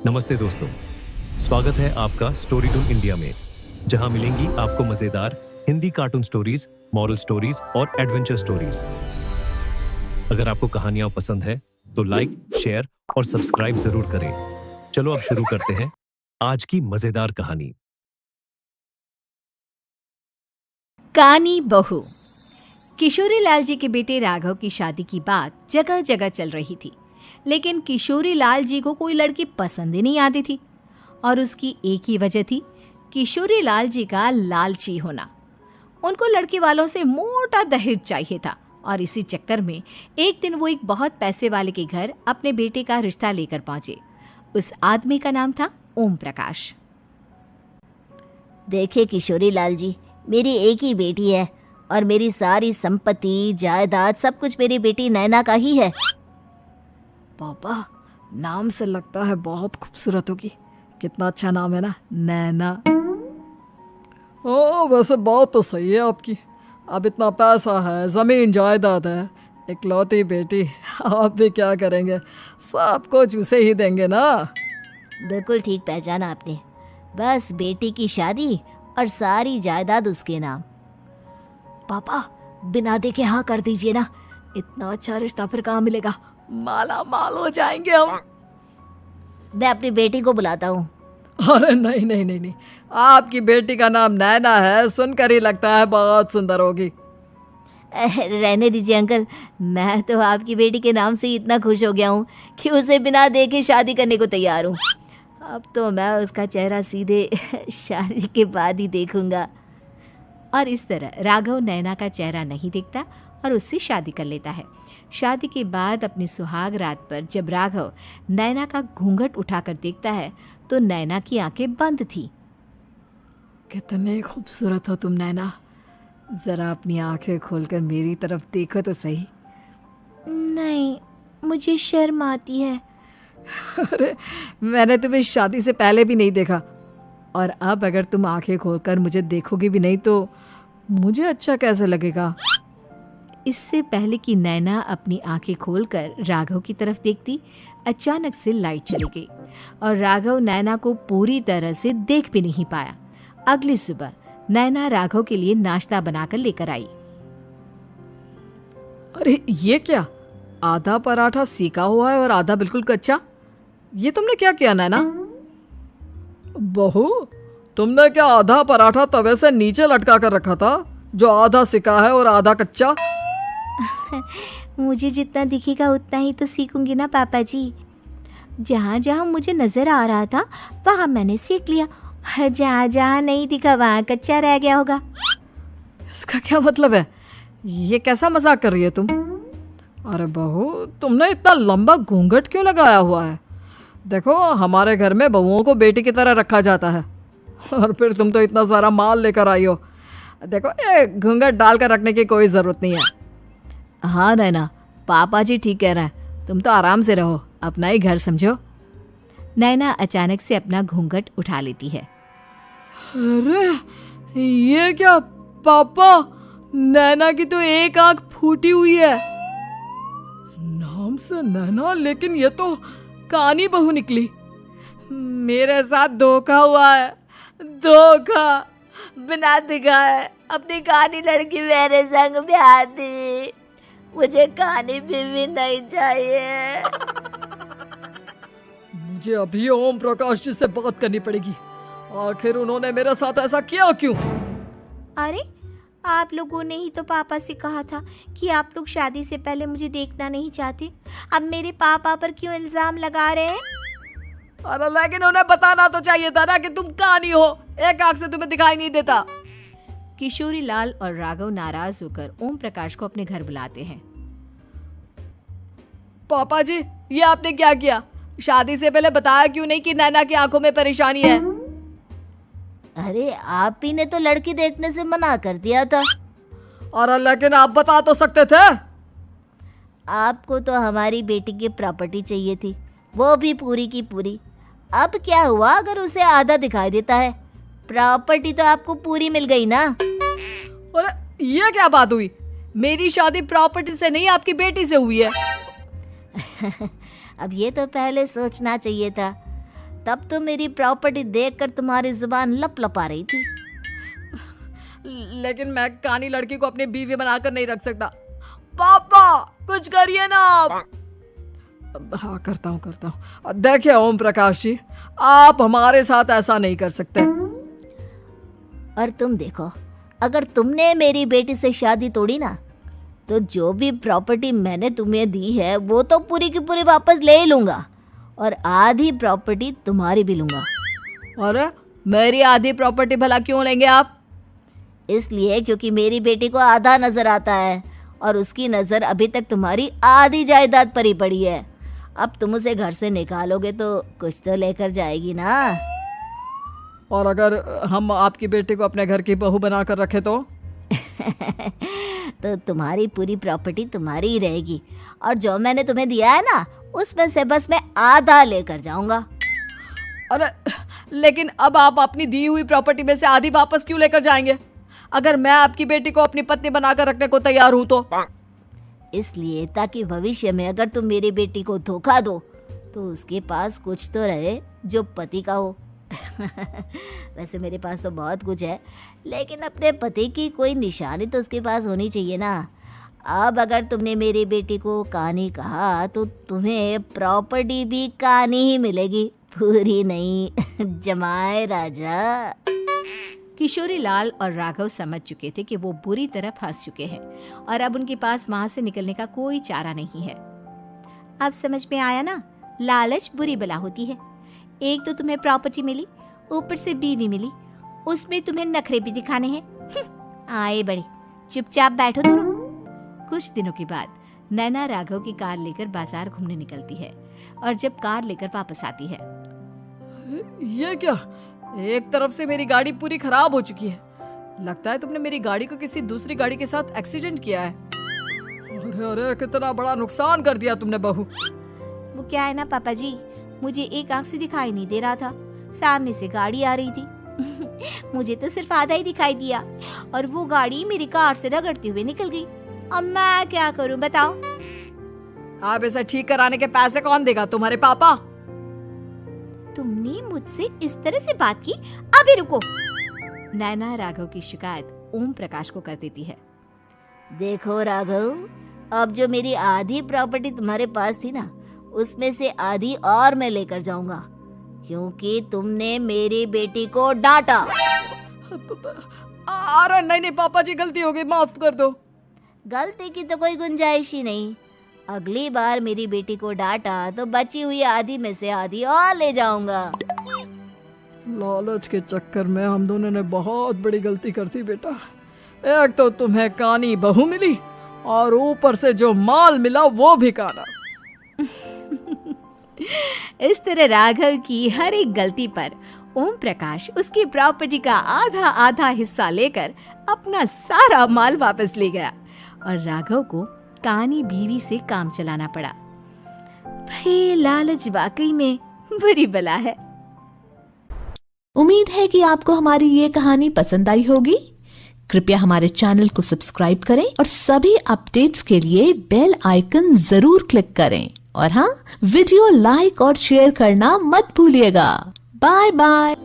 नमस्ते दोस्तों, स्वागत है आपका स्टोरी टून इंडिया में, जहां मिलेंगी आपको मजेदार Hindi cartoon stories, moral stories और एडवेंचर स्टोरीज। अगर आपको कहानियां पसंद है तो लाइक, शेयर और सब्सक्राइब जरूर करें। चलो अब शुरू करते हैं आज की मजेदार कहानी। कानी बहू। किशोरी लाल जी के बेटे राघव की शादी की बात जगह जगह चल रही थी, लेकिन किशोरी लाल जी को कोई लड़की पसंद ही नहीं आती थी। और उसकी एक ही वजह थी, किशोरी लाल जी का लालची होना। उनको लड़की वालों से मोटा दहेज चाहिए था और इसी चक्कर में एक दिन वो एक बहुत पैसे वाले के घर अपने बेटे का रिश्ता लेकर पहुंचे। उस आदमी का नाम था ओम प्रकाश। देखे किशोरी लाल जी, मेरी एक ही बेटी है और मेरी सारी संपत्ति जायदाद सब कुछ मेरी बेटी नैना का ही है। पापा, नाम से लगता है बहुत खूबसूरत होगी। कितना अच्छा नाम है ना, नैना। ओ, वैसे बात तो सही है आपकी। अब इतना पैसा है, जमीन जायदाद है, इकलौती बेटी, आप भी क्या करेंगे? सब कुछ उसे ही देंगे ना। बिल्कुल ठीक पहचाना आपने। बस बेटी की शादी और सारी जायदाद उसके नाम। पापा, बिना देखे हाँ कर दीजिए ना। इतना अच्छा रिश्ता फिर कहाँ मिलेगा? माला माल हो जाएंगे हम। मैं अपनी बेटी को बुलाता हूँ। अरे नहीं नहीं नहीं नहीं, आपकी बेटी का नाम नैना है, सुनकर ही लगता है बहुत सुंदर होगी। रहने दीजिए अंकल, मैं तो आपकी बेटी के नाम से ही इतना खुश हो गया हूँ कि उसे बिना देखे शादी करने को तैयार हूँ। अब तो मैं उसका चेहरा सीधे शादी के बाद ही देखूंगा। और इस तरह राघव नैना का चेहरा नहीं देखता और उससे शादी कर लेता है। शादी के बाद अपनी सुहाग रात पर जब राघव नैना का घूंघट उठाकर देखता है तो नैना की आंखें बंद थी। कितने खूबसूरत हो तुम नैना, जरा अपनी आंखें खोलकर मेरी तरफ देखो तो सही। नहीं, मुझे शर्म आती है। अरे, मैंने तुम्हें शादी से पहले भी नहीं देखा, और अब अगर तुम आंखें खोलकर मुझे देखोगी भी नहीं तो मुझे अच्छा कैसे लगेगा? इससे पहले कि नैना अपनी आंखें खोलकर राघव की तरफ देखती, अचानक से लाइट चली गई और राघव नैना को पूरी तरह से देख भी नहीं पाया। अगली सुबह नैना राघव के लिए नाश्ता बनाकर लेकर आई। अरे ये क्या, आधा पराठा सेका हुआ है और आधा बिल्कुल कच्चा। ये तुमने क्या किया नैना? बहू, तुमने क्या आधा पराठा तवे से नीचे लटका कर रखा था, जो आधा सेका है और आधा कच्चा? मुझे जितना दिखेगा उतना ही तो सीखूंगी ना पापा जी। जहाँ जहाँ मुझे नजर आ रहा था वहाँ मैंने सीख लिया, जहाँ जहाँ नहीं दिखा वहाँ कच्चा रह गया होगा। इसका क्या मतलब है? ये कैसा मजाक कर रही है तुम? अरे बहू, तुमने इतना लंबा घूंघट क्यों लगाया हुआ है? देखो, हमारे घर में बहुओं को बेटी की तरह रखा जाता है, और फिर तुम तो इतना सारा माल लेकर आई हो। देखो, ये घूंघट डालकर रखने की कोई ज़रूरत नहीं है। हाँ नैना, पापा जी ठीक कह रहे हैं, तुम तो आराम से रहो, अपना ही घर समझो। नैना अचानक से अपना घूंघट उठा लेती है। अरे ये क्या पापा, नैना की तो एक आंख फूटी हुई है। नाम से नैना, लेकिन ये तो कानी बहू निकली। मेरे साथ धोखा हुआ है, धोखा। बिना दिखाए अपनी कानी लड़की मेरे संग ब्याह दी। मुझे कानी बीवी नहीं चाहिए। मुझे अभी ओम प्रकाश जी से बात करनी पड़ेगी। आखिर उन्होंने मेरे साथ ऐसा किया क्यों? अरे, आप लोगों ने ही तो पापा से कहा था कि आप लोग शादी से पहले मुझे देखना नहीं चाहते। अब मेरे पापा पर क्यों इल्जाम लगा रहे हैं? अरे लेकिन उन्हें बताना तो चाहिए था ना कि तुम कानी हो, एक आंख से तुम्हें दिखाई नहीं देता। किशोरी लाल और राघव नाराज होकर ओम प्रकाश को अपने घर बुलाते हैं। पापा जी, ये आपने क्या किया? शादी से पहले बताया क्यों नहीं कि नैना की आंखों में परेशानी है? अरे, आप ही ने तो लड़की देखने से मना कर दिया था। और लेकिन आप बता तो सकते थे। आपको तो हमारी बेटी की प्रॉपर्टी चाहिए थी, वो भी पूरी की पूरी। अब क्या हुआ अगर उसे आधा दिखाई देता है? प्रॉपर्टी तो आपको पूरी मिल गई ना। अरे ये क्या बात हुई? मेरी शादी प्रॉपर्टी से नहीं, आपकी बेटी से हुई है। अब ये तो पहले सोचना चाहिए था। तब तो मेरी प्रॉपर्टी देखकर तुम्हारी जुबान लप लप आ रही थी। लेकिन मैं कानी लड़की को अपनी बीवी बनाकर नहीं रख सकता। पापा कुछ करिए ना आप। हाँ करता हूँ। देखिए ओम प्रकाश जी, आप हमारे साथ ऐसा नहीं कर सकते। और तुम देखो, अगर तुमने मेरी बेटी से शादी तोड़ी ना, तो जो भी प्रॉपर्टी मैंने तुम्हें दी है वो तो पूरी की पूरी वापस ले ही लूंगा, और आधी प्रॉपर्टी तुम्हारी भी लूंगा। अरे मेरी आधी प्रॉपर्टी भला क्यों लेंगे आप? इसलिए क्योंकि मेरी बेटी को आधा नजर आता है और उसकी नजर अभी तक तुम्हारी आधी जायदाद पर ही पड़ी है। अब तुम उसे घर से निकालोगे तो कुछ तो लेकर जाएगी ना। और अगर हम आपकी बेटी को अपने घर की बहू बनाकर रखे तो? तो तुम्हारी पूरी प्रॉपर्टी तुम्हारी ही रहेगी, और जो मैंने तुम्हें दिया है ना, उसमें से बस मैं आधा लेकर जाऊंगा। अरे लेकिन अब आप अपनी दी हुई प्रॉपर्टी में से आधी वापस क्यों लेकर जाएंगे? अगर मैं आपकी बेटी को अपनी पत्नी बनाकर रखने को तैयार हूं तो? इसलिए ताकि भविष्य में अगर तुम मेरी बेटी को धोखा दो तो उसके पास कुछ तो रहे जो पति का हो। वैसे मेरे पास तो बहुत कुछ है, लेकिन अपने पति की कोई निशानी तो उसके पास होनी चाहिए ना। अब अगर तुमने मेरी बेटी को कानी कहा तो तुम्हें प्रॉपर्टी भी कानी ही मिलेगी, पूरी नहीं। जमाए राजा। किशोरी लाल और राघव समझ चुके थे कि वो बुरी तरह फंस चुके हैं और अब उनके पास वहां से निकलने का कोई चारा नहीं है। अब समझ में आया ना, लालच बुरी बला होती है। एक तो तुम्हें प्रॉपर्टी मिली, ऊपर से बीवी मिली, उसमें तुम्हें नखरे भी दिखाने हैं। आए बड़े, चुपचाप बैठो दोनों। कुछ दिनों के बाद नैना राघव की कार लेकर बाजार घूमने निकलती है और जब कार लेकर वापस आती है, ये क्या? एक तरफ से मेरी गाड़ी पूरी खराब हो चुकी है। लगता है तुमने मेरी गाड़ी को किसी दूसरी गाड़ी के साथ एक्सीडेंट किया है। अरे अरे कितना बड़ा नुकसान कर दिया तुमने बहू। वो क्या है ना पापा जी, मुझे एक आंख से दिखाई नहीं दे रहा था, सामने से गाड़ी आ रही थी। मुझे तो सिर्फ आधा ही दिखाई दिया और वो गाड़ी मेरी कार से रगड़ते हुए निकल गई। अब मैं क्या करूं बताओ? आप इसे ठीक कराने के पैसे कौन देगा? तुम्हारे पापा। तुमने मुझसे इस तरह से बात की? अभी रुको। नैना राघव की शिकायत ओम प्रकाश को कर देती है। देखो राघव, अब जो मेरी आधी प्रॉपर्टी तुम्हारे पास थी ना, उसमें से आधी और मैं लेकर जाऊंगा, क्योंकि तुमने मेरी बेटी को डांटा। अरे नहीं पापा जी, गलती हो गई, माफ कर दो। गलती की तो कोई गुंजाइश ही नहीं। अगली बार मेरी बेटी को डांटा तो बची हुई आधी में से आधी और ले जाऊंगा। लालच के चक्कर में हम दोनों ने बहुत बड़ी गलती कर दी बेटा। एक तो तुम्हें कानी बहू मिली और ऊपर से जो माल मिला वो भी काना। इस तरह राघव की हर एक गलती पर ओम प्रकाश उसकी प्रॉपर्टी का आधा आधा हिस्सा लेकर अपना सारा माल वापस ले गया और राघव को कानी बीवी से काम चलाना पड़ा। भाई लालच वाकई में बुरी बला है। उम्मीद है कि आपको हमारी ये कहानी पसंद आई होगी। कृपया हमारे चैनल को सब्सक्राइब करें और सभी अपडेट्स के लिए बेल आइकन जरूर क्लिक करें। और हाँ, वीडियो लाइक और शेयर करना मत भूलिएगा। Bye bye.